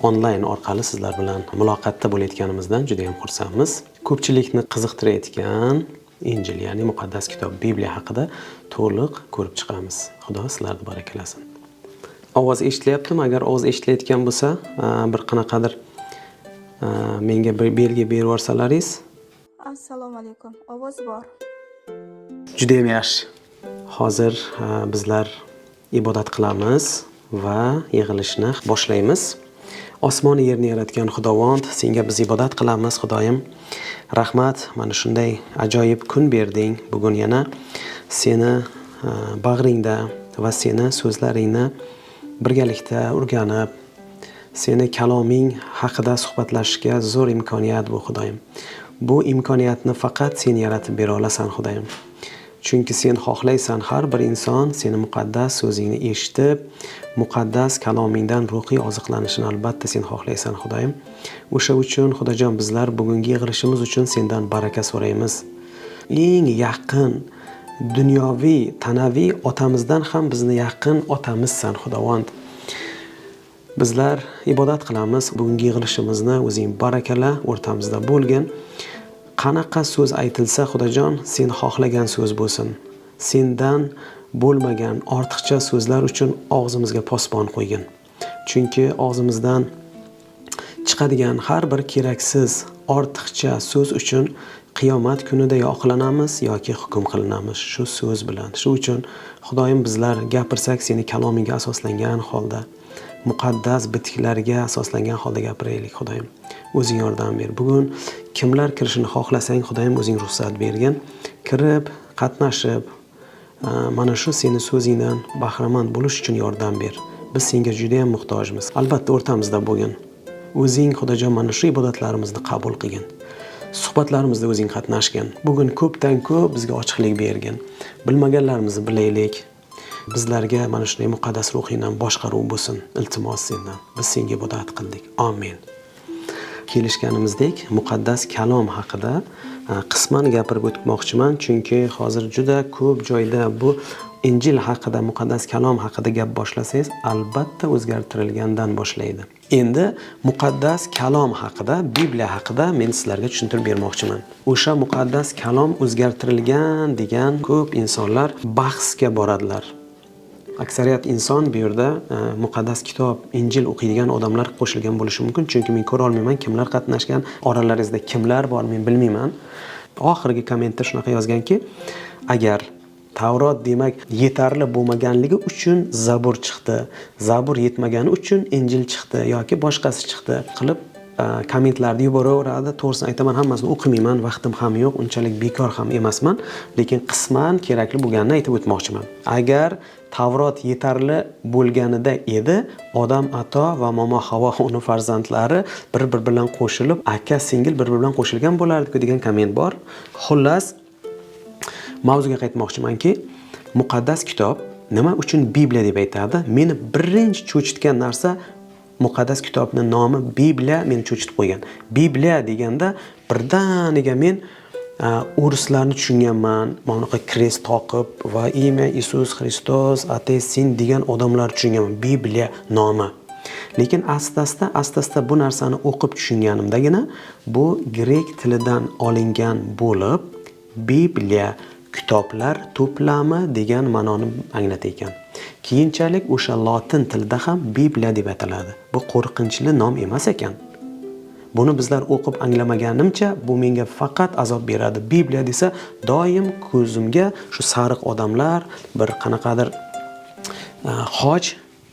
Onlayn orqali sizlar bilan muloqotda bo'layotganimizdan juda ham xursandmiz. Ko'pchilikni qiziqtirayotgan Injil, ya'ni muqaddas kitob Bibliya haqida to'liq ko'rib chiqamiz. Xudo sizlarni barakalasin. Ovoz eshitilyaptimi? Agar ovoz eshitilayotgan bo'lsa, bir qanaqadir menga bir belgi berib yuborsalaringiz. Assalomu alaykum. Ovoz bor. Juda ham yaxshi. Hozir bizlar ibodat qilamiz va yig'ilishni boshlaymiz. Osmon yerni yaratgan Xudovand, senga biz ibodat qilamiz, Xudoyim. Rahmat, mana shunday ajoyib kun berding. Bugun yana seni bag'ringda va seni so'zlaringni birgalikda o'rganib, seni kaloming haqida suhbatlashishga zo'r imkoniyat bu, Xudoyim. Bu imkoniyatni faqat sen yaratib bera olasan, Xudoyim. Chunki sen xohlaysan har bir inson seni muqaddas so'zingni eshitib, muqaddas kalomingdan ruhiy oziqlanishini albatta sen xohlaysan, Xudoyim. O'sha uchun Xudojon bizlar bugungi yig'ilishimiz uchun sendan baraka so'raymiz. Eng yaqin dunyoviy, tanaviy otamizdan ham bizni yaqin otamizsan, Xudovand. Bizlar ibodat qilamiz. Bugungi yig'ilishimizni o'zing barakala, o'rtamizda bo'lgin. Qanaqa so'z aytilsa, Xudojon, sen xohlagan so'z bo'lsin. Sendan bo'lmagan ortiqcha so'zlar uchun og'zimizga posbon qo'ygin. Chunki og'zimizdan chiqadigan har bir keraksiz ortiqcha so'z uchun qiyomat kunida yo oqlanamiz yoki hukm qilinamiz shu so'z bilan. Shu uchun Xudoyim bizlar gapirsak seni kalomingga asoslangan holda, muqaddas bitiklarga asoslangan holda gapiraylik, Xudoyim. O'zing yordam ber. Bugun kimlar kirishini xohlasang, Xudoyim o'zing ruxsat bergin. Kirib, qatnashib, mana shu seni so'zingdan bahramand bo'lish uchun yordam ber. Biz senga juda ham muhtojmiz. Albatta o'rtamizda bo'lgin. O'zing Xudojon mana shu ibodatlarimizni qabul qilgin. Suhbatlarimizda o'zing qatnashgin. Bugun ko'pdan ko'p bizga ochiqlik bergin. Bilmaganlarimizni bilaylik. Bizlarga mana shunday muqaddas ruhingdan boshqaruv bo'lsin. Iltimos sendan. Biz senga ibodat qildik. Amin. Kelishganimizdek muqaddas kalom haqida qisman gapirib o'tmoqchiman, chunki hozir juda ko'p joyda bu Injil haqida, muqaddas kalom haqida gap boshlasangiz, albatta o'zgartirilgandan boshlaydi. Endi muqaddas kalom haqida, Bibliya haqida men sizlarga tushuntirib bermoqchiman. O'sha muqaddas kalom o'zgartirilgan degan ko'p insonlar bahsga boradilar. Aksariyat inson bu yerda muqaddas kitob, Injil o'qiydigan odamlar qo'shilgan bo'lishi mumkin, chunki men ko'ra olmayman kimlar qatnashgan, oralaringizda kimlar bor men bilmayman. Oxirgi kommentda shunaqa yozganki, agar Tavrot demak yetarli bo'lmaganligi uchun Zabur chiqdi, Zabur yetmagani uchun Injil chiqdi yoki boshqasi chiqdi qilib kommentlarni yuboraveradi. To'g'risini aytaman, hammasini o'qimayman, vaqtim ham yo'q, unchalik bekor ham emasman, lekin qisman kerakli bo'lganini aytib o'tmoqchiman. Agar Tavrot yetarli bo'lganida edi, odam Ato va momo Havo uni farzandlari bir bilan qo'shilib, aka singil bir bilan qo'shilgan bo'lardi-ku degan komment bor. Xullas, mavzuga qaytmoqchimanki, muqaddas kitob nima uchun Bibliya deb aytadi? Meni birinchi cho'chitgan narsa muqaddas kitobning nomi Bibliya meni cho'chitib qo'ygan. Bibliya deganda birdaniga men o'rislarni tushunganman. Monaqa krest toqib va imya Isus Xristos atesin degan odamlar tushunganman. Bibliya nomi. Lekin asta-asta bu narsani o'qib tushunganimdagina bu grek tilidan olingan bo'lib, Bibliya kitoblar to'plami degan ma'noni anglatar ekan. Keyinchalik o'sha lotin tilida ham Bibliya deb ataladi. Bu qo'rqinchli nom emas ekan. Buni bizlar o'qib anglamaganimcha bu menga faqat azob beradi. Bibliya desa doim ko'zimga shu sariq odamlar, bir qanaqadir xoch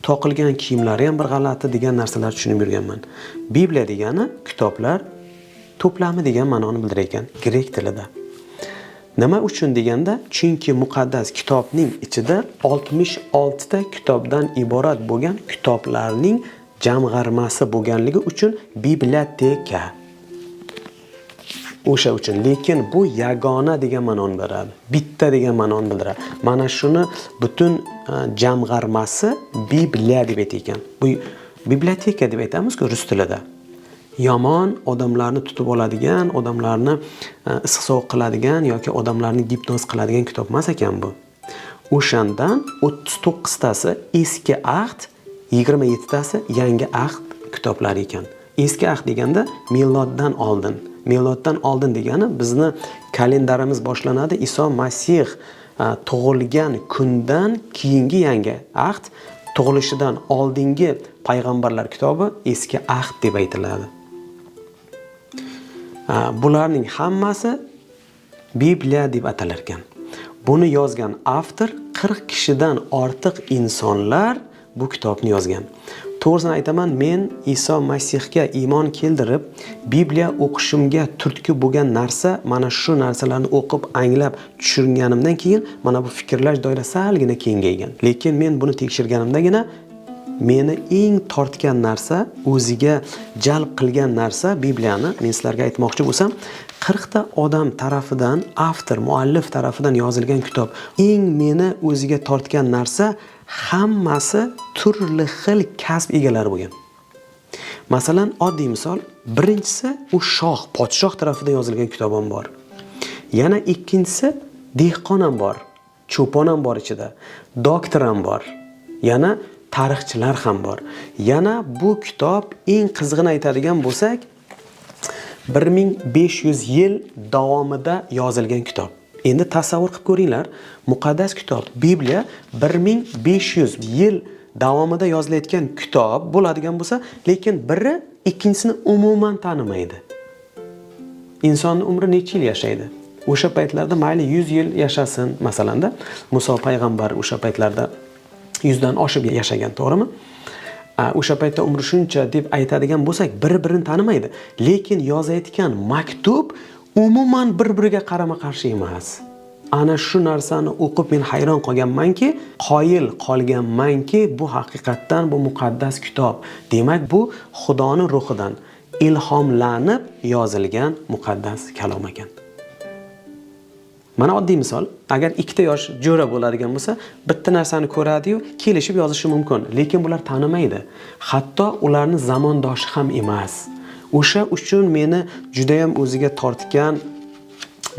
toqilgan kiyimlari ham bir g'alati degan narsalar tushunib yurganman. Bibliya degani kitoblar to'plami degan ma'noni bildirar ekan grek tilida. Nima uchun deganda, chunki muqaddas kitobning ichida 66 ta kitobdan iborat bo'lgan kitoblarning jamg'armasi bo'lganligi uchun biblioteka. O'sha uchun, lekin bu yagona degan ma'noni beradi. Bitta degan ma'noni bildiradi. Mana shuni butun jamg'armasi Bibliya deb aytgan. Bu biblioteka deb aytamiz-ku rus tilida. Yomon odamlarni tutib oladigan, odamlarni issiq-sovuq qiladigan yoki odamlarni gipnoz qiladigan kitob emas ekan bu. O'shandan 39 tasi eski ahd, 27 tasi yangi ahd kitoblar ekan. Eski ahd deganda miloddan oldin. Miloddan oldin degani bizni kalendarimiz boshlanadi Iso Masih tug'ilgan kundan keyingi yangi ahd, tug'ilishidan oldingi payg'ambarlar kitobi eski ahd deb aytiladi. Bularning hammasi Bibliya deb atalar ekan. Buni yozgan avtor 40 kishidan ortiq insonlar bu kitobni yozgan. To'g'risini aytaman, men Iso Masihga iymon keltirib, Bibliya o'qishimga turtki bo'lgan narsa mana shu narsalarni o'qib, anglab tushunganimdan keyin mana bu fikrlash doirasi salgina kengaygan. Lekin men buni tekshirganimdagina meni eng tortgan narsa, o'ziga jalb qilgan narsa Bibliyani men sizlarga aytmoqchi bo'lsam, 40 ta odam tarafidan, avtor, muallif tarafidan yozilgan kitob. Eng meni o'ziga tortgan narsa hammasi turli xil kasb egalari bo'lgan. Masalan, oddiy misol, birinchisi u podshoh tarafidan yozilgan kitob ham bor. Yana ikkinchisi dehqon ham bor, cho'pon ham bor ichida, doktor ham bor. Yana tarixchilar ham bor. Yana bu kitob eng qizig'ini aytadigan bo'lsak, 1500 yil davomida yozilgan kitob. Endi tasavvur qilib ko'ringlar, muqaddas kitob, Bibliya 1500 yil davomida yozilayotgan kitob bo'ladigan bo'lsa, lekin biri ikkinchisini umuman tanimaydi. Insonning umri necha yil yashaydi? O'sha paytlarda mayli 100 yil yashasin, masalanda, Muso payg'ambar o'sha paytlarda 100 dan oshib yashagan, to'g'rimi? O'sha paytda umri shuncha deb aytadigan bo'lsak, bir-birini tanimaydi. Lekin yozayotgan maktub umuman bir-biriga qarama-qarshi emas. Ana shu narsani o'qib men hayron qolganmanki, qoyil qolganmanki, bu haqiqatdan bu muqaddas kitob. Demak, bu Xudoning ruhidan ilhomlanib yozilgan muqaddas kalom ekan. Mana oddiy misol, agar ikkita yosh jo'ra bo'ladigan bo'lsa, bitta narsani ko'radi-yu, kelishib yozishi mumkin, lekin bular tanimaydi. Hatto ularning zamondoshi ham emas. O'sha uchun meni juda ham o'ziga tortgan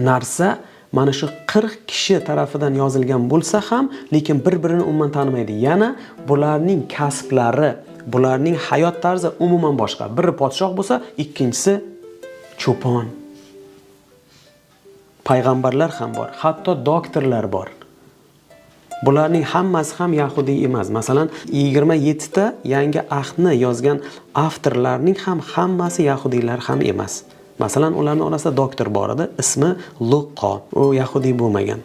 narsa mana shu 40 kishi tarafidan yozilgan bo'lsa ham, lekin bir-birini umuman tanimaydi. Yana bularning kasblari, bularning hayot tarzi umuman boshqa. Biri podshoh bo'lsa, ikkinchisi cho'pon. Payg'ambarlar ham bor, hatto doktorlar bor. Bularning hammasi ham yahudiy emas. Masalan, 27 ta yangi ahdni yozgan avtorlarning ham hammasi yahudiylar ham emas. Masalan, ularning orasida doktor bor edi, ismi Luqo. U yahudiy bo'lmagan.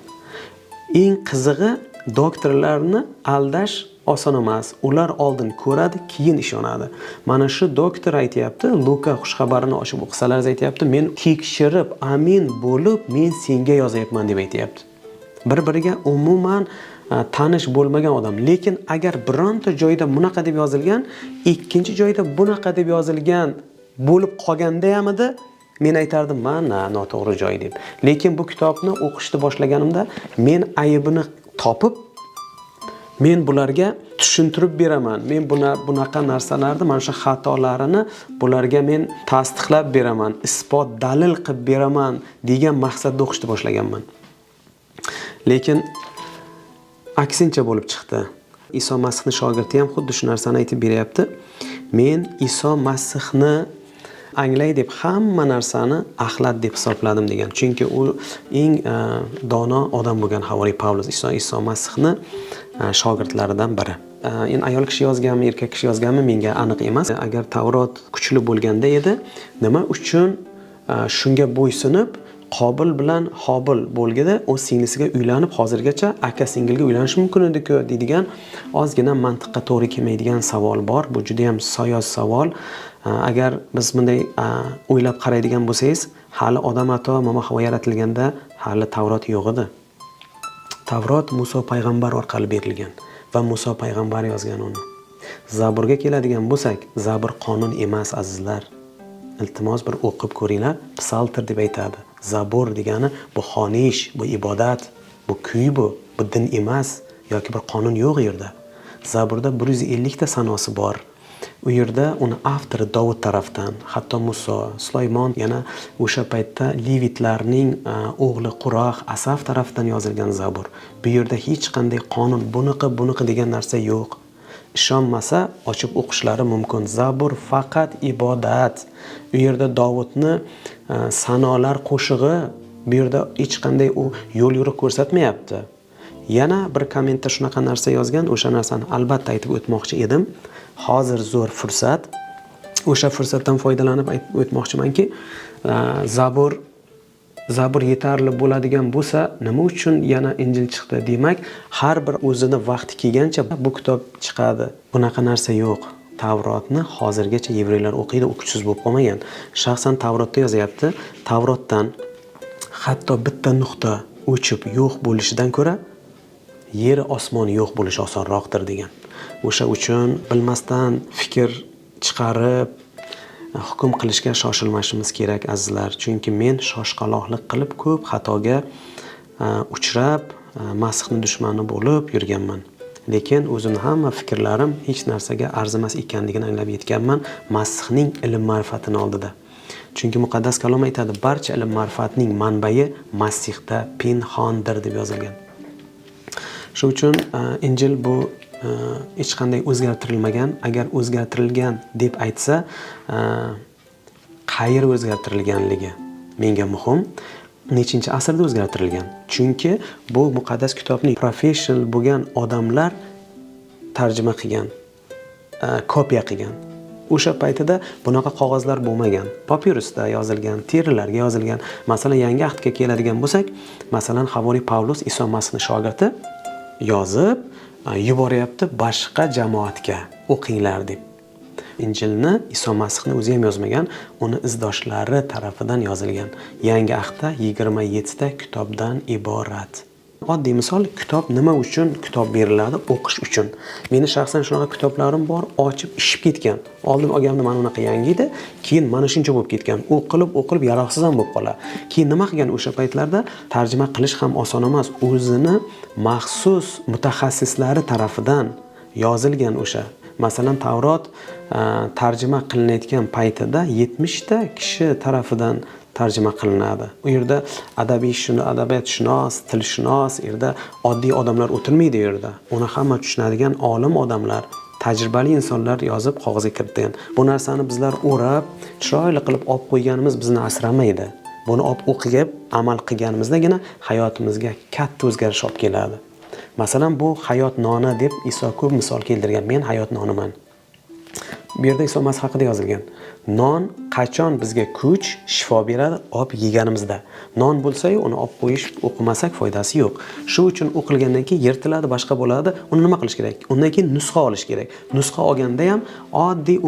Eng qizig'i, doktorlarni aldash oson emas. Ular oldin ko'radi, keyin ishonadi. Mana shu doktor aytayapti, Luka xushxabarini ochib o'qisalar aytayapti, men tekshirib, amin bo'lib, men senga yozayapman deb aytayapti. Bir-biriga umuman tanish bo'lmagan odam. Lekin agar bironta joyda bunaqa deb yozilgan, ikkinchi joyda bunaqa deb yozilgan bo'lib qolganda ham edi, men aytardim, mana noto'g'ri joy deb. Lekin bu kitobni o'qishni boshlaganimda men aybini topib, men bularga tushuntirib beraman. Men bunaqa narsalarni, mana shu xatolarini bularga men tasdiqlab beraman, isbot dalil qilib beraman degan maqsadda o'qishni boshlaganman. Lekin aksincha bo'lib chiqdi. Iso Masihning shogirdi ham xuddi shu narsani aytib beryapti. Men Iso Masihni anglay deb hamma narsani axlat deb hisobladim degan. Chunki u eng dono odam bo'lgan Havoriy Pavlus Iso Masihni shogirdlaridan biri. Endi ayol kishi yozganmi, erkak kishi yozganmi menga aniq emas. Agar Tavrot kuchli bo'lganda edi, nima uchun shunga bo'ysunib Qobil bilan Hobil bo'lgida o'z singlisiga uylanib, hozirgacha aka singilga uylanish mumkin edi-ku deydigan ozgina mantiqqa to'g'ri kelmaydigan savol bor. Bu juda ham soyoz savol. Agar biz bunday o'ylab qaraydigan bo'lsangiz, hali odam ato Momo Havo yaratilganda hali Tavrot yo'q edi. Tavrot Muso payg'ambar orqali berilgan va Muso payg'ambar yozgan uni. Zaburga keladigan bo'lsak, Zabur qonun emas, azizlar. Iltimos bir o'qib ko'ringlar, psalter deb aytadi. Zabur degani bu xonish, bu ibodat, bu kuy, bu din emas yoki bir qonun yo'q u yerda. Zaburda 150 ta sanosi bor. U yerda uni avtori Davud tarafdan, hatto Muso, Sulaymon, yana o'sha paytda Levitlarning o'g'li Quroq, Asaf tarafdan yozilgan Zabur. Bu yerda hech qanday qonun, bunaqi degan narsa yo'q. ishonmasa ochib o'qishlari mumkin. Zabur faqat ibodat. U yerda Davudni sanolar qo'shig'i, bu yerda hech qanday u yo'l yo'riq ko'rsatmayapti. Yana bir kommentda shunaqa narsa yozgan, o'sha narsani albatta aytib o'tmoqchi edim. Hozir zo'r fursat. O'sha fursatdan foydalanib aytib o'tmoqchimanki, Zabur yetarli bo'ladigan bo'lsa, nima uchun yana Injil chiqdi? Demak, har bir o'zini vaqti kelgancha bu kitob chiqadi. Bunaqa narsa yo'q. Tavrotni hozirgacha yevreylar o'qiydi, u kuchsiz bo'lib qolmagan. Shaxsan Tavrotda yozyapti, Tavrotdan hatto bitta nuqta o'chib yo'q bo'lishidan ko'ra yer osmon yo'q bo'lishi osonroqdir degan. O'sha uchun bilmasdan fikr chiqarib hukm qilishga shoshilmasimiz kerak azizlar. Chunki men shoshqaloqlik qilib ko'p xatoga uchrab, Masihning dushmani bo'lib yurganman. Lekin o'zimning hamma fikrlarim hech narsaga arzimas ekanligini anglab yetganman Masihning ilm ma'rifatini oldida. Chunki muqaddas kalom aytadi, barcha ilm ma'rifatning manbai Masihda pinhondir deb yozilgan. Shu uchun Injil bu hech qanday o'zgartirilmagan. Agar o'zgartirilgan deb aytsa, qayerga o'zgartirilganligi menga muhim. Nechinchi asrda o'zgartirilgan? Chunki bu muqaddas kitobning professional bo'lgan odamlar tarjima qilgan, kopiya qilgan. O'sha paytida bunaqa qog'ozlar bo'lmagan. Papirusda yozilgan, terilarga yozilgan. Masalan, yangi ahdga keladigan bo'lsak, masalan, Havoriy Pavlus Iso Masihning shogirdi yozib yuboryapti boshqa jamoatga o'qinglar deb. Injilni Iso Masihni o'zi ham yozmagan, uni izdoshlari tarafidan yozilgan. Yangi ahdda 27 ta kitobdan iborat. Oddiy misol, kitob nima uchun kitob beriladi? O'qish uchun. Meni shaxsan shunaqa kitoblarim bor, ochib ishib ketgan. Oldin olganimda mana bunaqa yangi edi, keyin mana shuncha bo'lib ketgan. O'qilib yaroqsiz ham bo'lib qoladi. Keyin nima qilgan o'sha paytlarda? Tarjima qilish ham oson emas. O'zini maxsus mutaxassislari tarafidan yozilgan o'sha. Masalan, Tavrot tarjima qilinayotgan paytida 70 ta kishi tarafidan tarjima qilinadi. U yerda adabiyotshunos, tilshunos, yerda oddiy odamlar o'tirmaydi u yerda. Uni hamma tushunadigan olim odamlar, tajribali insonlar yozib qog'ozga kiritgan. Bu narsani bizlar o'rab, chiroyli qilib olib qo'yganimiz bizni asramaydi. Buni olib o'qib, amal qilganimizdagina hayotimizga katta o'zgarish olib keladi. Masalan, bu hayot noni deb Iso ko'p misol keltirgan. Men hayot noniman. Bu yerda Iso Masih haqida yozilgan. Non qachon bizga kuch, shifo beradi? Olib yeganimizda. Non bo'lsa-yu, uni olib qo'yish, o'qimasak foydasi yo'q. Shu uchun o'qilgandan keyin yirtiladi, boshqa bo'ladi. Uni nima qilish kerak? Undan keyin nusxa olish kerak. Nusxa olganda ham oddiy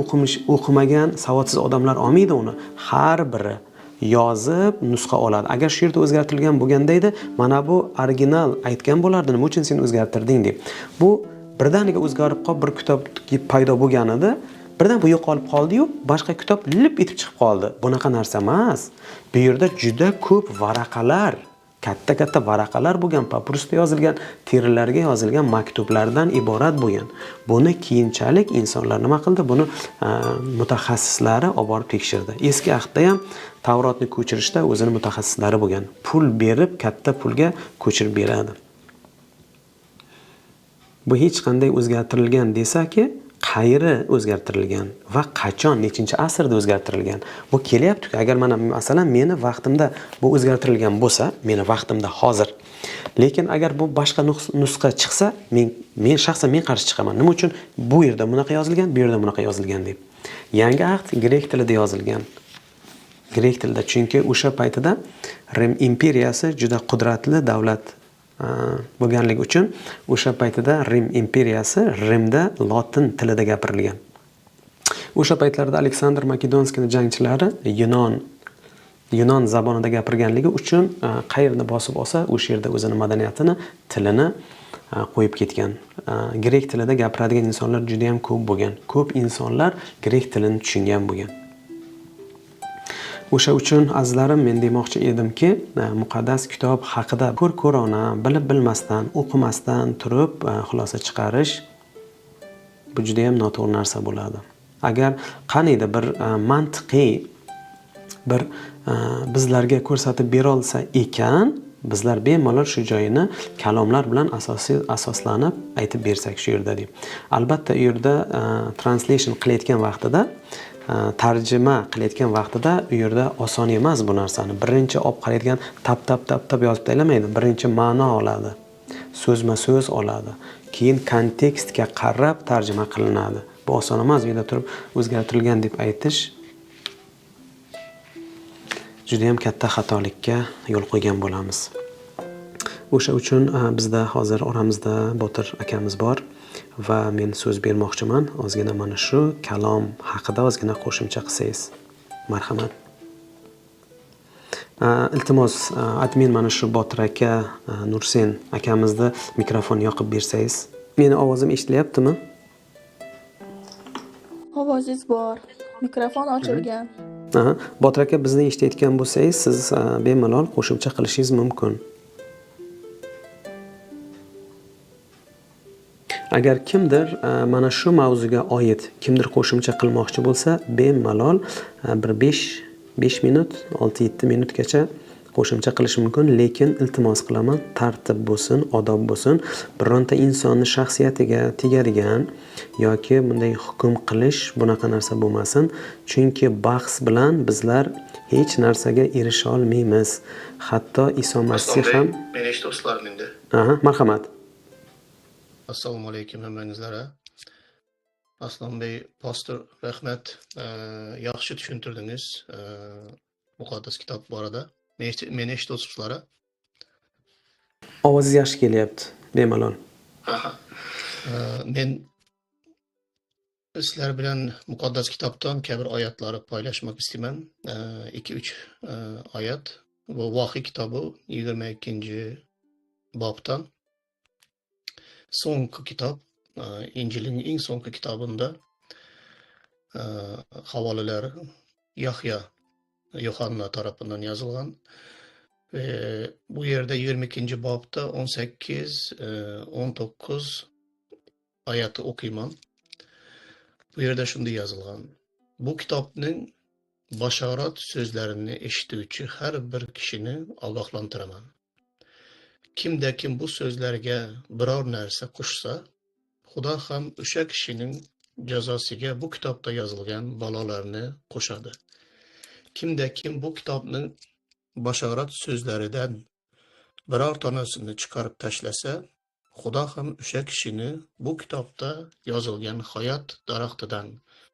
o'qimagan, savodsiz odamlar olmaydi uni. Har biri yozib nusxa oladi. Agar shu yerda o'zgartirilgan bo'lganda edi, mana bu original aytgan bo'lardi, nima uchun sen o'zgartirding deb. Bu birdaniga o'zgarib qolib bir kitob paydo bo'lgan edi. Birdan bu yo'qolib qoldi-yu, boshqa kitob lip etib chiqib qoldi. Bunaqa narsa emas. Bu yerda juda ko'p varaqalar, katta varaqalar bo'lgan, papirusda yozilgan, terilarga yozilgan maktublardan iborat bo'lgan. Buni keyinchalik insonlar nima qildi? Buni mutaxassislari olib borib tekshirdi. Eski ahdda ham Tavrotni ko'chirishda o'zini mutaxassislari bo'lgan. Pul berib, katta pulga ko'chirib beradi. Bu hech qanday o'zgartirilgan desa-ki, qayeri o'zgartirilgan va qachon, nechinchi asrda o'zgartirilgan? Bu kelyapti-ku. Agar mana masalan meni vaqtimda bu o'zgartirilgan bo'lsa, meni vaqtimda hozir. Lekin agar bu boshqa nusxa chiqsa, men shaxsan qarshi chiqaman. Nima uchun bu yerda bunaqa yozilgan, bu yerda bunaqa yozilgan deb. Yangi ahd grek tilida yozilgan. Grek tilida, chunki o'sha paytida Rim imperiyasi juda qudratli davlat bo'lganligi uchun o'sha paytida Rim imperiyasi Rimda lotin tilida gapirilgan. O'sha paytlarda Aleksandr Makedonskiy jangchilari Yunon zabonida gapirganligi uchun qayerni bosib olsa, o'sha yerda o'zining madaniyatini, tilini qo'yib ketgan. Grek tilida gapiradigan insonlar juda ham ko'p bo'lgan. Ko'p insonlar grek tilini tushungan bo'lgan. O'sha uchun azizlarim, men demoqchi edimki, muqaddas kitob haqida ko'rona, bilib-bilmasdan, o'qimasdan turib xulosa chiqarish bu juda ham noto'g'ri narsa bo'ladi. Agar qaniydi bir mantiqiy bir bizlarga ko'rsatib bera olsa ekan, bizlar bemalol shu joyini kalomlar bilan asoslanib aytib bersak shu yerda deb. Albatta u yerda translation qilayotgan vaqtida, tarjima qilayotgan vaqtida u yerda oson emas bu narsani. Birinchi olib qaraydigan tap yozib taylamaydi. Birinchi ma'no oladi. So'zma-so'z oladi. Keyin kontekstga qarab tarjima qilinadi. Bu oson emas. Bu yerda turib o'zgartirilgan deb aytish juda ham katta xatolikka yo'l qo'ygan bo'lamiz. O'sha uchun bizda hozir oramizda Botir akamiz bor va men so'z bermoqchiman. Ozgina mana shu kalom haqida ozgina qo'shimcha qilsangiz. Marhamat. Iltimos, admin mana shu Botir aka, Nursen akamizni mikrofonni yoqib bersangiz. Meni ovozim eshitilyaptimi? Ovozingiz bor. Mikrofon ochilgan. Botir aka bizni eshitayotgan bo'lsangiz, siz bemalol qo'shimcha qilishingiz mumkin. Agar kimdir mana shu mavzuga oid kimdir qo'shimcha qilmoqchi bo'lsa, bemalol bir 5 minut, 6-7 minutgacha qo'shimcha qilish mumkin, lekin iltimos qilaman, tartib bo'lsin, odob bo'lsin, bironta insonni shaxsiyatiga tegadigan yoki bunday hukm qilish bunaqa narsa bo'lmasin, chunki bahs bilan bizlar hech narsaga erisha olmaymiz. Hatto Iso Masih ham Meni do'stlar menda. Marhamat. Assalomu alaykum hammangizlarga. Aslonbey, pastor, rahmat. Yaxshi tushuntirdingiz. Muqaddas kitob borada. Meni eshitibsizlar? Ovozingiz yaxshi kelyapti, bemalol. Men sizlar bilan muqaddas kitobdan kabir oyatlarni paylaşmak istayman. 2-3 oyat. Bu Vahiy kitobi 22-bobdan. So'nggi kitob, Injilning eng so'nggi kitobida havolalar Yahya Yohanna tarafından yazılgan ve bu yerde 22-bobda 18-19 ayatı okuyman. Bu yerde şunday yazılgan. Bu kitapның basharat sözlerini eşituvchi har bir kishini ogohlantiraman. Kimde kim bu sözlerge biror narsa qo'shsa, Xudo ham o'sha kishining jazosiga bu kitobda yozilgan balolarni qo'shadi. Kimde kim bu kitobning bashorat so'zlaridan biror tanasini chiqarib tashlasa, Xudo ham o'sha kishini bu kitobda yozilgan hayot daraxtidan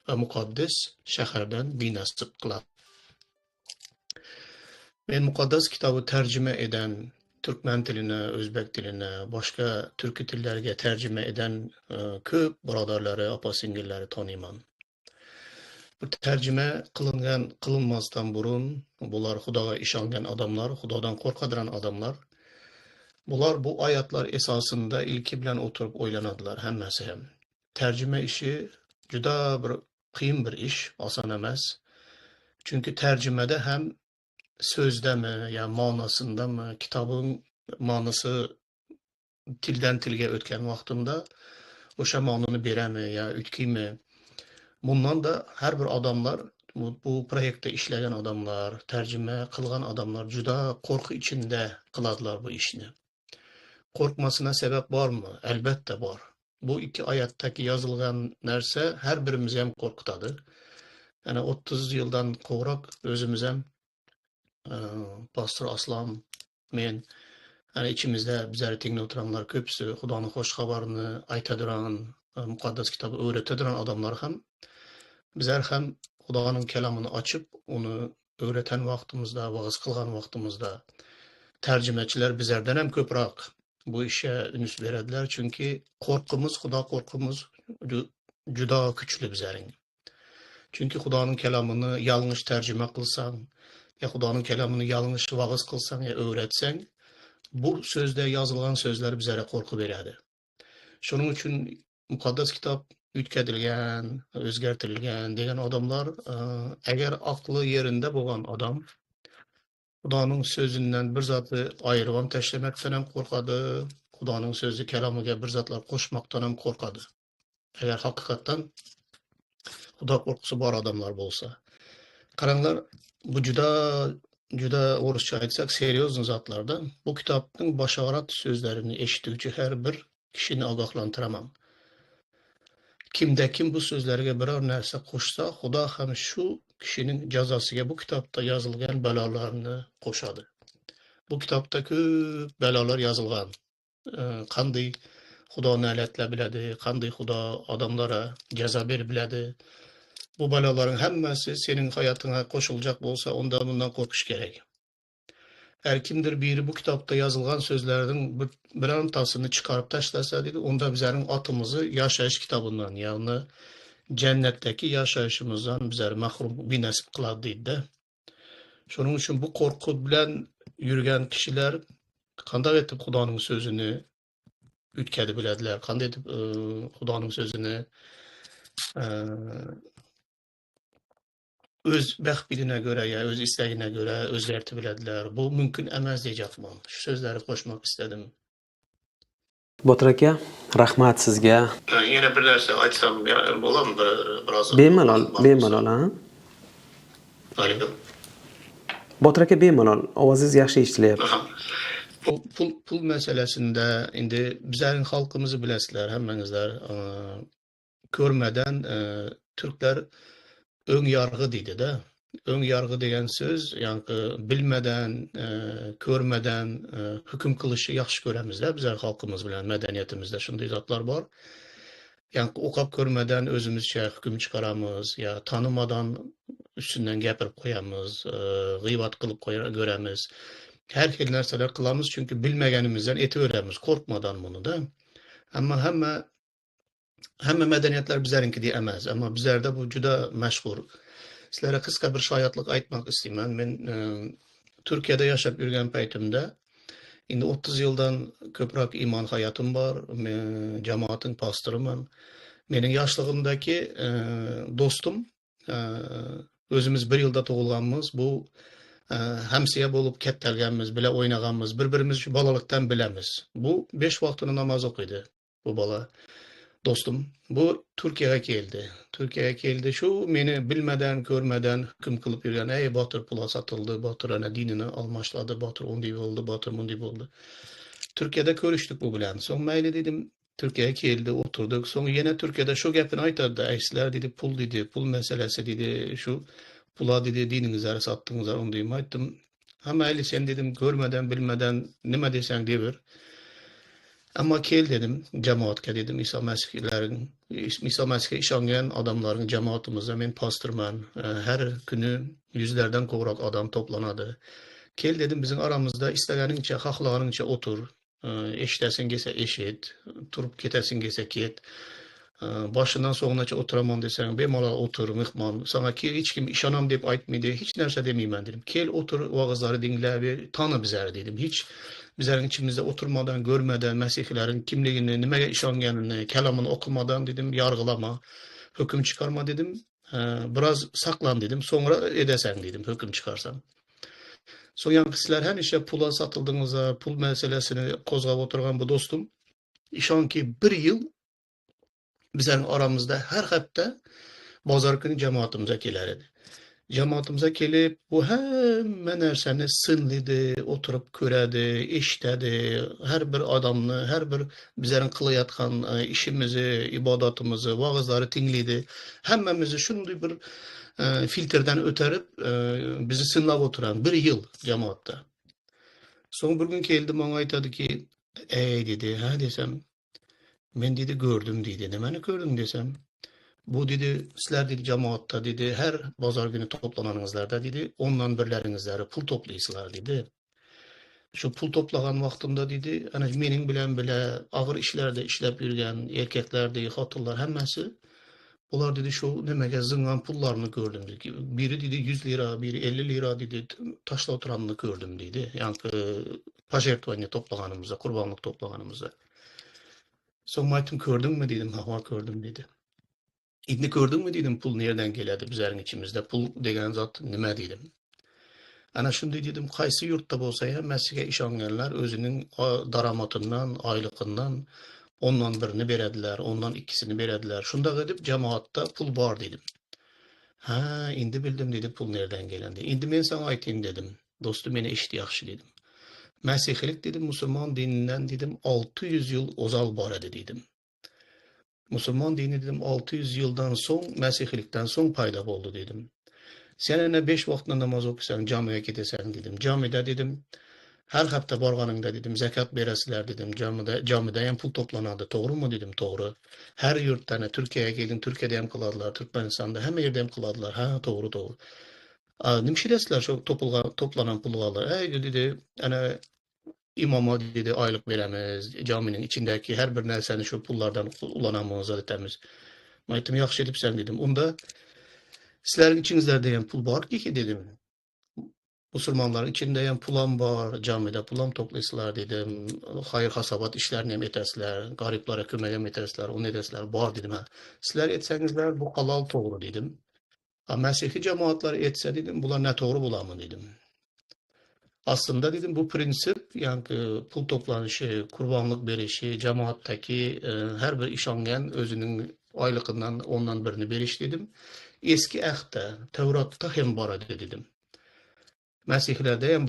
va muqaddas shahardan benasib qiladi. Men muqaddas kitobi tarjima eden, Türkmen tiline, Özbek tiline, başka türkü tillerge tercüme eden köp birodarlari, opa-singillari tanıyman. Bu tercüme kılınmazdan burun, bular Xudoga ishongan adamlar, Xudodan qo'rqadigan adamlar. Bular bu oyatlar esasında ilki bilan o'tirib o'ylanadılar, hammasi ham. Tercüme işi juda bir qiyin bir ish, oson emas. Çünkü tercümede hem sözde mi, ya ma'nosida mi, kitobning ma'nosi tildan tilga o'tgan vaqtında o'sha ma'noni berami ya o'tkiymi? Bundan da her bir adamlar, bu proyektde ishlagan adamlar, tercüme qilgan adamlar juda qo'rquv içinde qiladilar bu ishni. Qo'rqmasına sebep var mı? Elbette var. Bu iki oyattagi yozilgan narsa her birimizni ham qo'rqitadi. Yani 30 yıldan ko'proq o'zimiz ham Pastor Aslan, men, yani içimizde bizler tingni o'tiranlar köpsü, Xudoning xo'sh xabarini aytadigan, muqaddas kitobni o'rgatadigan adamlar ham, bizler ham Xudoning kalomini ochib, uni o'rgatan vaqtimizda, va'z qilgan vaqtimizda tercümeçiler bizlerden ham ko'proq bu işe ünüs beradilar, chunki qo'rqimiz, Xudo qo'rqimiz juda kuchli bizlarning. Chunki Xudoning kalomini yanlış tercüme qilsang, ya Xudoning kelamını yanlış va'z qilsang ya öğretsen, bu sözde yazılgan sözler bizlere korku beradi. Şunun için muqaddas kitap ütkədilgan, özgertirilgan degan adamlar, eğer aklı yerinde bo'lgan adam, Xudoning sözünden bir zatı ayırgan təşləməkdən ham qorqadi, Xudoning sözü kelamıga bir zatlar qo'shmoqdan ham qo'rqadi. Eğer hakikaten Xudo qo'rqusi bor adamlar bo'lsa. Qaranglar, bu juda juda Orusça aytsak seryozni zatlarda bu kitapның başarat sözlerini eşituvchi her bir kishini ogohlantiraman. Kimde kim bu sözlerge birer narsa qo'shsa, Xudo ham shu kishining jazosiga bu kitapta yozilgan balolarni qo'shadi. Bu kitapta ko'p balolar yozilgan. Qanday Xudo na'latlar biladi, qanday Xudo odamlara jazo berib biladi. Bu baloların hammasi senin hayatına qo'shilajak bo'lsa, onda bundan qo'rqish kerak. Eğer kimdir biri bu kitapta yazılgan sözlerden birantasını çıkarıp taşlasa dedi, onda bizlerin atımızı yaşayış kitabından yani cennetteki yaşayışımızdan bizler mahrum bir nasip kıladı deydi de. Şunun için bu korku bilen yürüyen kişiler kandak etip Xudoning sözünü ütkedi bilediler. Kandak etip Xudoning sözünü öz bəxtbilinə görə ya öz istəyinə görə özlərti bilədilər. Bu mümkün emas deyəcəkman. Şu sözləri qoşmaq istədim. Botir aka, rahmat sizga. Yenə bir нәрsə aytsam bo'ladimi? Biroz Bemalol, ha? Aleyküm. Botir aka, bemalol. Ovozingiz yaxshi eshitilyapti. Pul meselesinde indi bizlerin halkımızı bilesizler, hemmenizler görmeden Türkler ön yargı dedi de. Ön yargı degen söz, yani bilmeden, görmeden hüküm kılışı yaxşı göremizler. Bizler halkımız bilen medeniyetimizde şunday zatlar var. Yani okap görmeden özümüzce hüküm çıkaramız, ya tanımadan üstünden gepirip koyamız, gıybat kılıp göremiz. Her şey narsalar kılamız çünkü bilmegenimizden eti öğrenimiz, korkmadan bunu da. Ama hemme medeniyetler bizlerinki diyemez. Ama bizlerde bu juda meşhur. Sizlere kıska bir şayatlık aytmak isteyeyim. Ben Türkiye'de yaşap yürgen peytimde, indi 30 yıldan köprak iman hayatım var. Cemaatin pastırımın. Benim yaşlığımdaki dostum, özümüz bir yılda doğulganımız, bu hamsiye bolup kettelgenimiz, bile oynaganımız, birbirimiz şu balalıktan bilemiz. Bu 5 vaktini namaz okuydu bu bala. Dostum, bu Türkiye'ye geldi. Türkiye'ye geldi. Şu beni bilmeden, görmeden hüküm kılıp yürüyen, ey Batır pula satıldı, Batır ana dinini almaşladı, Batır ondi oldu, Batır mundi oldu. Türkiye'de görüştük bu bilen. Son meyli dedim, Türkiye'ye geldi, oturduk. Sonra yine Türkiye'de şu gepini aytardı, eşler dedi, pul meselesi dedi, şu pula dedi, dininize sattığınızlar onu diyeyim ayttım. Ama eli sen dedim, görmeden, bilmeden, nime desen diye bir. Ama kel dedim, cemaatke dedim, İsa Mesih'e işanlayan adamların cemaatımızda ben pastırman. Her günü yüzlerden kovrak adam toplanadı. Kel dedim, bizim aramızda istegenince, haklağınınca otur. Eşitesin gelse eşit, turup ketesin gelse ket. Başından sonuna oturamam desen, bemalal otur, mıhman. Sana ki hiç kim işanam deyip aytmaydı, hiç nerse demeyeyim ben dedim. Kel otur, vaazları dinle ve tanı bizler dedim. Hiç bizlerin içimizde oturmadan, görmeden, Mesihlerin kimliğini, nime işanganını, kelamını okumadan dedim, yargılama, hüküm çıkarma dedim. Biraz saklan dedim, sonra edesen dedim, hüküm çıkarsan. Son yankısılar her işe pula satıldığınızda, pul meselesini kozgab oturgan bu dostum, işan ki bir yıl bizlerin aramızda her hafta bazar günü cemaatimize gelerdi. Cemaatimize gelip bu hemen narsani sınlıydı, oturup köredi, eşitedi, her bir adamını, her bir bizlerin kılayatkan işimizi, ibadatımızı, vaazları dinliydi. Hemmemizi şunday bir filtreden öterip bizi sınlap oturan bir yıl cemaatta. Son bir gün geldi bana aytadı ki, ey dedi, ha desem, ben dedi gördüm dedi, ne beni gördüm desem, bu dedi, sizler dedi cemaatta dedi, her pazar günü toplananızlarda dedi, ondan birlerinizleri pul toplaysılar dedi. Şu pul toplagan vaxtımda dedi, hani menin bilen bile ağır işlerde işlep yürüyen erkekler dedi, hatırlar hemmesi, bunlar dedi şu nemege zıngan pullarını gördüm dedi. Biri dedi 100 lira, biri 50 lira dedi, taşla oturanını gördüm dedi. Yani pajertuvayını toplaganımızda, kurbanlık toplaganımızda. Sonra aytım gördün mü dedim, ha gördüm dedi. İndi gördün mü dedim, pul nereden geledi bizlerin içimizde, pul degen zat nime dedim. Ana şunday dedim, kaysı yurtta bolsa ya Mesih'e işanganlar özünün daramatından, aylıkından ondan birini berediler, ondan ikisini berediler. Şunda edip cemaatta pul var dedim. Ha, indi bildim dedi pul nereden gelen dedi. İndi ben sana aytayım dedim. Do'stim, meni eshit yaxshi dedim. Masihiylik dedim, musulmon dinidan dedim 600 yil o'zal bor edi dedim. Musulmon dini dedim 600 yildan so'ng, masihiylikdan so'ng paydo bo'ldi dedim. Sen ana 5 vaqtda namoz o'qisang, jamiga ketasan dedim. Jamida dedim har hafta borganingda dedim zakot berasizlar dedim. Jamida ham pul to'planadi, to'g'rimi dedim. To'g'ri. Har yurtdan, Turkiyaga keldim, Turkiyada ham qiladilar, Turkmanistonda hamma yerda ham qiladilar. Ha, to'g'ri, to'g'ri. Nima ishlasizlar shu to'planan pullarni? Dedi, ana imomga dedi oylik beramiz, jamining ichindagi har bir narsani shu pullardan ulanamiz, aytamiz. Men aytdim, yaxshi debsan dedim. Unda sizlarning ichingizlarda ham pul borki dedim. Musulmonlar içinde ham pul ham bor, jamida pul ham to'playsizlar dedim. Xayr hasobat ishlarini ham etasizlar, g'ariblarga ko'mak ham etasizlar, uni etasizlar, bor dedim. Ha, sizlar etsangizlar bu halol to'g'ri dedim. Masihiy jamoatlar etsa dedim, bular noto'g'ri bo'ladimi dedim. Aslında dedim bu prinsip, yani pul to'planishi, qurbonlik berishi, jamoatdagi har bir ishongan o'zining oyligidan ondan birini berish dedim. Eski ahdda, Tavratda ham bor edi dedim. Mesihlarda ham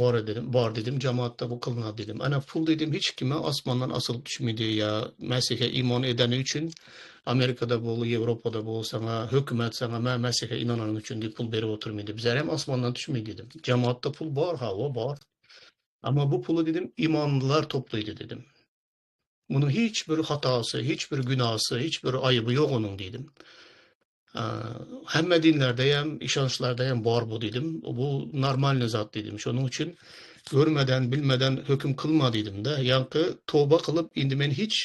bor dedim, jamoatda bu qilinadi dedim. Ana pul dedim hech kimga osmondan osilib tushmaydi ya Masihga iymon edani uchun Amerikada bo'l, Yevropada bo'l, sana hukumat sana men Masihga inanan uchun deb pul berib o'tirmaydi. Bizlar ham osmondan tushmaydi dedim. Jamoatda pul bor, havo bor. Ama bu pulu dedim imonlilar toplaydi dedim. Bunun hiçbir hatası, hiçbir günahı, hiçbir ayıbı yok onun dedim. Hamma dinlerde ham, ishonchlarda ham bor bu dedim. Bu normal zot dedim. Shuning uchun görmeden, bilmeden hukm qilma dedim-da. Yanqi tavba qilib, endi men hech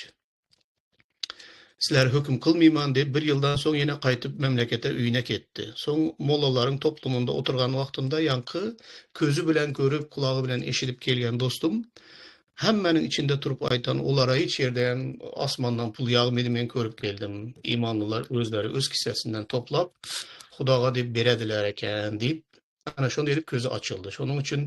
sizlar hukm qilmayman deb bir yildan so'ng yana qaytib mamlakatga uyina ketdi. So'ng mollalarning to'plumida o'tirgan vaqtimda yanqi ko'zi bilan ko'rib, qulog'i bilan eshitib kelgan do'stim hammaning içinde turib aytan, ulara hech yerda ham osmondan pul yog'maydi, men ko'rib keldim. Iymonlilar o'zlari o'z kissasidan to'plab Xudoga deb beradilar ekan deb, ana shunday deb ko'zi ochildi. Shuning uchun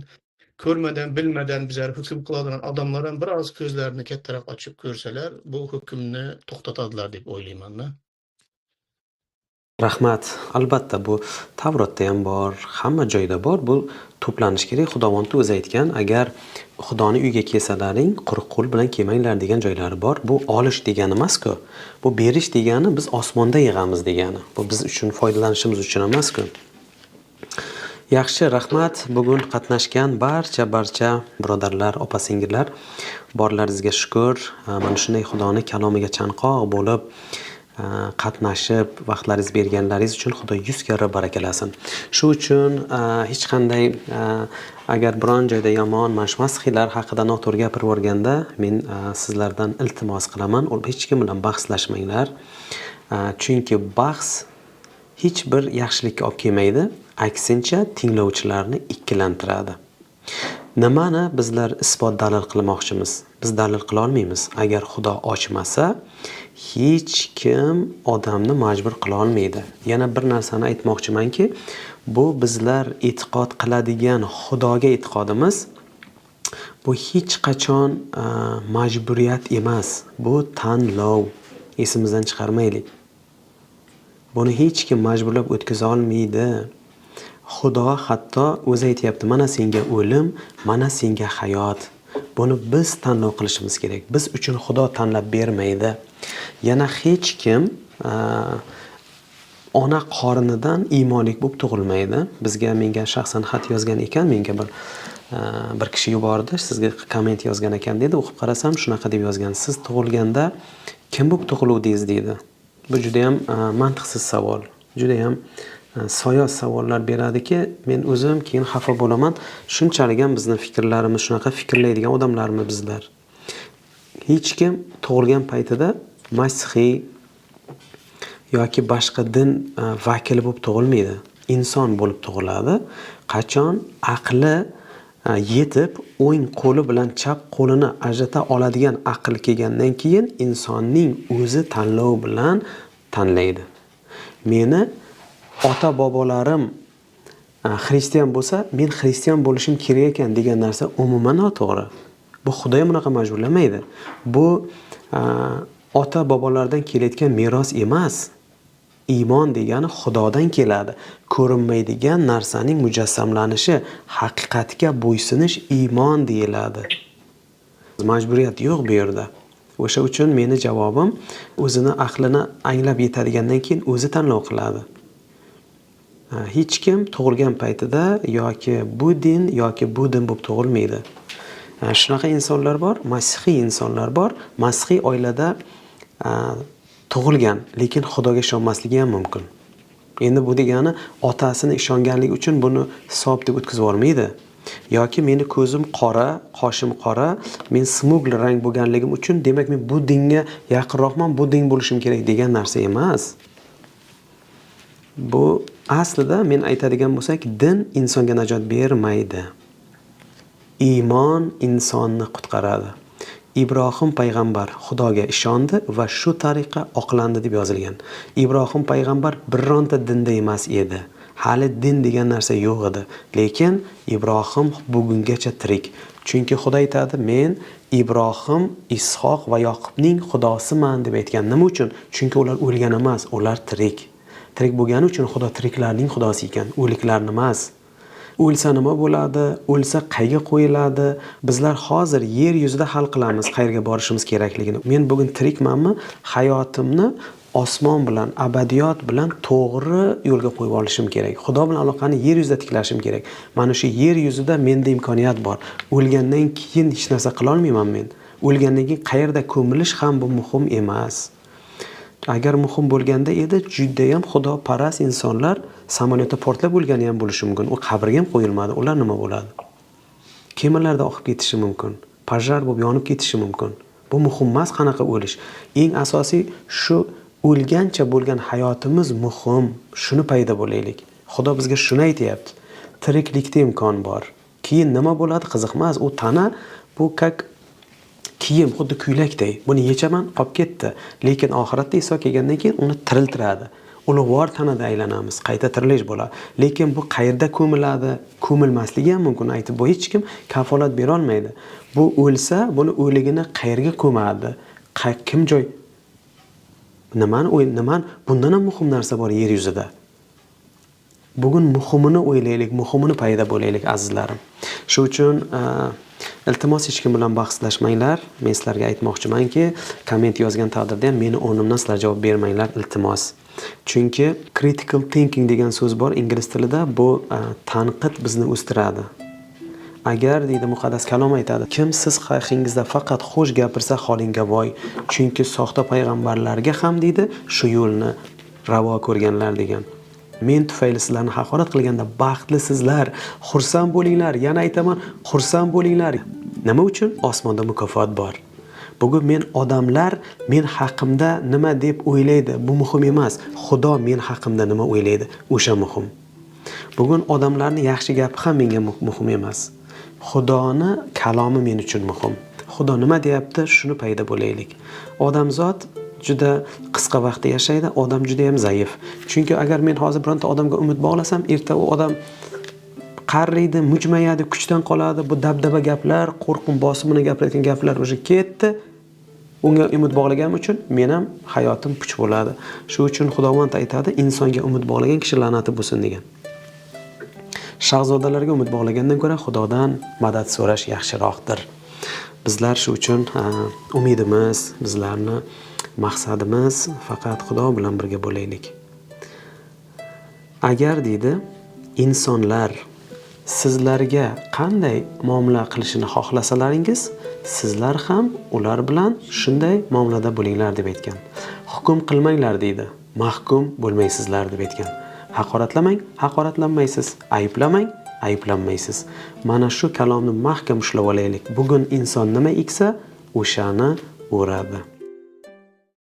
ko'rmadan, bilmadan bizlar hukm qiladigan odamlar ham biroz ko'zlarini kattaroq ochib ko'rsalar, bu hukmni to'xtatadilar deb o'ylayman-da. Rahmat. Albatta bu Tavrotda ham bor, hamma joyda bor. Bu to'planish kerak. Xudovand o'zi aytgan, agar Xudoni uyga kelsalaring, quruq qo'l bilan kelmanglar degan joylari bor. Bu olish degani emas-ku. Bu berish degani biz osmonda yig'amiz degani. Bu biz uchun foydalanishimiz uchun emas-ku. Yaxshi, rahmat. Bugun qatnashgan barcha birodarlar, opa-singillar, borlaringizga shukr. Mana shunday Xudoning kalomiga chanqoq bo'lib qatnashib, vaqtlaringiz berganlaringiz uchun Xudo 100 karra barakalasin. Shu uchun hech qanday agar biron joyda yomon mashmasxiylar haqida noto'g'ri gapirib o'rganda, men sizlardan iltimos qilaman, hech kim bilan bahslashmanglar. Chunki bahs hech bir yaxshilikka olib kelmaydi, aksincha tinglovchilarni ikkilantiradi. Nimani bizlar isbot dalil qilmoqchimiz? Biz dalil qila olmaymiz. Agar Xudo ochmasa, hech kim odamni majbur qila olmaydi. Yana bir narsani aytmoqchimanki, bu bizlar e'tiqod qiladigan Xudoga e'tiqodimiz bu hech qachon majburiyat emas. Bu tanlov. Esimizdan chiqarmaylik. Buni hech kim majburlab o'tkaza olmaydi. Xudo hatto o'zi aytayapti, mana senga o'lim, mana senga hayot. Buni biz tanlov qilishimiz kerak. Biz uchun Xudo tanlab bermaydi. Yana hech kim ona qornidan iymonlik bo'lib tug'ilmaydi. Menga shaxsan xat yozgan ekan, menga bir kishi yubordi, sizga komment yozgan ekan dedi. O'qib qarasam shunaqa deb yozgan. Siz tug'ilganda kim bo'lib tug'iluvdingiz dedi. Bu juda ham mantiqsiz savol. Juda ham soya savollar beradiki, men o'zim keyin xafa bo'laman. Shunchalik ham bizning fikrlarimiz shunaqa fikrlaydigan odamlarmi bizlar? Hech kim tug'ilgan paytida Masihiy yoki boshqa din vakili bo'lib tug'ilmaydi. Inson bo'lib tug'iladi. Qachon aqli yetib, o'ng qo'li bilan chap qo'lini ajrata oladigan aql kelgandan keyin insonning o'zi tanlov bilan tanlaydi. Meni ota-bobolarim xristian bo'lsa, men xristian bo'lishim kerak ekan degan narsa umuman noto'g'ri. Bu Xudo ham bunaqa majburlamaydi. Bu ota-bobolardan kelayotgan meros emas. Iymon degani Xudodan keladi. Ko'rinmaydigan narsaning mujassamlanishi, haqiqatga bo'ysunish iymon deyiladi. Majburiyat yo'q bu yerda. O'sha uchun meni javobim o'zini aqlini anglab yetadigandan keyin o'zi tanlov qiladi. Hech kim tug'ilgan paytida yoki bu din yoki bu din bo'lib tug'ilmaydi. Shunaqa insonlar bor, masihiy insonlar bor. Masihiy oilada tug'ilgan, lekin Xudoga ishonmasligi ham mumkin. Endi bu degani otasini ishonganligi uchun buni hisob deb o'tkazib yubormaydi. Yoki meni ko'zim qora, qoshim qora, men smugl rang bo'lganligim uchun demak men bu dinga yaqinroqman, bu din bo'lishim kerak degan narsa emas. Bu aslida men aytadigan bo'lsak, din insonga najot bermaydi. Iymon insonni qutqaradi. Ibrohim payg'ambar Xudoga ishondi va shu tariqa oqlandi deb yozilgan. Ibrohim payg'ambar bironta dinda emas edi. Hali din degan narsa yo'q edi. Lekin Ibrohim bugungacha tirik. Chunki Xudo aytadi, men Ibrohim, Ishoq va Yoqubning Xudosiman deb aytgan. Nima uchun? Chunki ular o'lgan emas, ular tirik. Tirik bo'lgani uchun Xudo tiriklarning Xudosi ekan, o'liklarning emas. O'lsa nima bo'ladi? O'lsa qayga qo'yiladi? Bizlar hozir yer yuzida hal qilamiz qayerga borishimiz kerakligini. Men bugun tirikmanmi? Hayotimni osmon bilan, abadiyot bilan to'g'ri yo'lga qo'yib olishim kerak. Xudo bilan aloqani yer yuzida tiklashim kerak. Mana shu yer yuzida menda imkoniyat bor. O'lgandan keyin hech narsa qila olmayman men. O'lgandan keyin qayerda ko'milish ham bu muhim emas. Agar muhim bo'lganda edi, juda ham xudoparast insonlar samolyotda portlab o'lgani ham bo'lishi mumkin. U qabrga ham qo'yilmadi. Ular nima bo'ladi? Kemalarda oqib ketishi mumkin. Pojar bo'lib yonib ketishi mumkin. Bu muhim emas qanaqa o'lish. Eng asosiy shu o'lgancha bo'lgan hayotimiz muhim. Shuni paydo bo'laylik. Xudo bizga shuni aytayapti. Tiriklikda imkon bor. Keyin nima bo'ladi qiziq emas. U tana bu kiyim xuddi ko'ylakday. Buni yechaman, qolib ketdi. Lekin oxiratda Iso kelgandan keyin uni tiriltiradi. Ulug'vor tanada aylanamiz, qayta tirilish bo'ladi. Lekin bu qayerda ko'miladi, ko'milmasligi ham mumkin. Aytib bu hech kim kafolat bera olmaydi. Bu o'lsa, buni o'ligini qayerga ko'madi? Kim joy? Nimani bundan ham muhim narsa bor yer yuzida. Bugun muhimini o'ylaylik, muhimini paydo bo'laylik azizlarim. Shu uchun iltimos hech kim bilan bahslashmanglar. Men sizlarga aytmoqchimanki, komment yozgan taqdirda ham meni o'rnimdan sizlar javob bermanglar, iltimos. Chunki critical thinking degan so'z bor ingliz tilida, bu tanqid bizni o'stiradi. Agar deydi muqaddas kalom aytadi, kim siz haqingizda faqat xo'sh gapirsa holingga voy. Chunki soxta payg'ambarlarga ham deydi shu yo'lni ravo ko'rganlar degan. Men tufayli sizlarni haqorat qilganda baxtlisizlar, xursand bo'linglar. Yana aytaman, xursand bo'linglar. Nima uchun? Osmonda mukofot bor. Bugun men odamlar men haqimda nima deb o'ylaydi, bu muhim emas. Xudo men haqimda nima o'ylaydi, o'sha muhim. Bugun odamlarning yaxshi gapi ham menga muhim emas. Xudoni kalomi men uchun muhim. Xudo nima deyapti, shuni paydo bo'laylik. Odamzod juda qisqa vaqtda yashaydi, odam juda ham zaif. Chunki agar men hozir bironta odamga umid bog'lasam, erta u odam qariydi, mujmayadi, kuchdan qoladi. Bu dabdaba gaplar, qo'rqin bosimini gapirayotgan gaplar o'sha ketdi. Unga umid bog'laganim uchun men ham hayotim puch bo'ladi. Shu uchun Xudovand aytadi, insonga umid bog'lagan kishi la'nati bo'lsin degan. Shahzodalarga umid bog'lagandan ko'ra Xudodan madad so'rash yaxshiroqdir. Bizlar shu uchun umidimiz, bizlarni maqsadimiz faqat Xudo bilan birga bo'laylik. Agar deydi, insonlar sizlarga qanday muomala qilishini xohlasalaringiz, sizlar ham ular bilan shunday muomalada bo'linglar deb aytgan. Hukm qilmanglar deydi, mahkum bo'lmaysizlar deb aytgan. Haqoratlamang, haqoratlanmaysiz. Ayblamang, ayblanmaysiz. Mana shu kalomni mahkam ushlab olaylik. Bugun inson nima eksa, o'shani o'radi.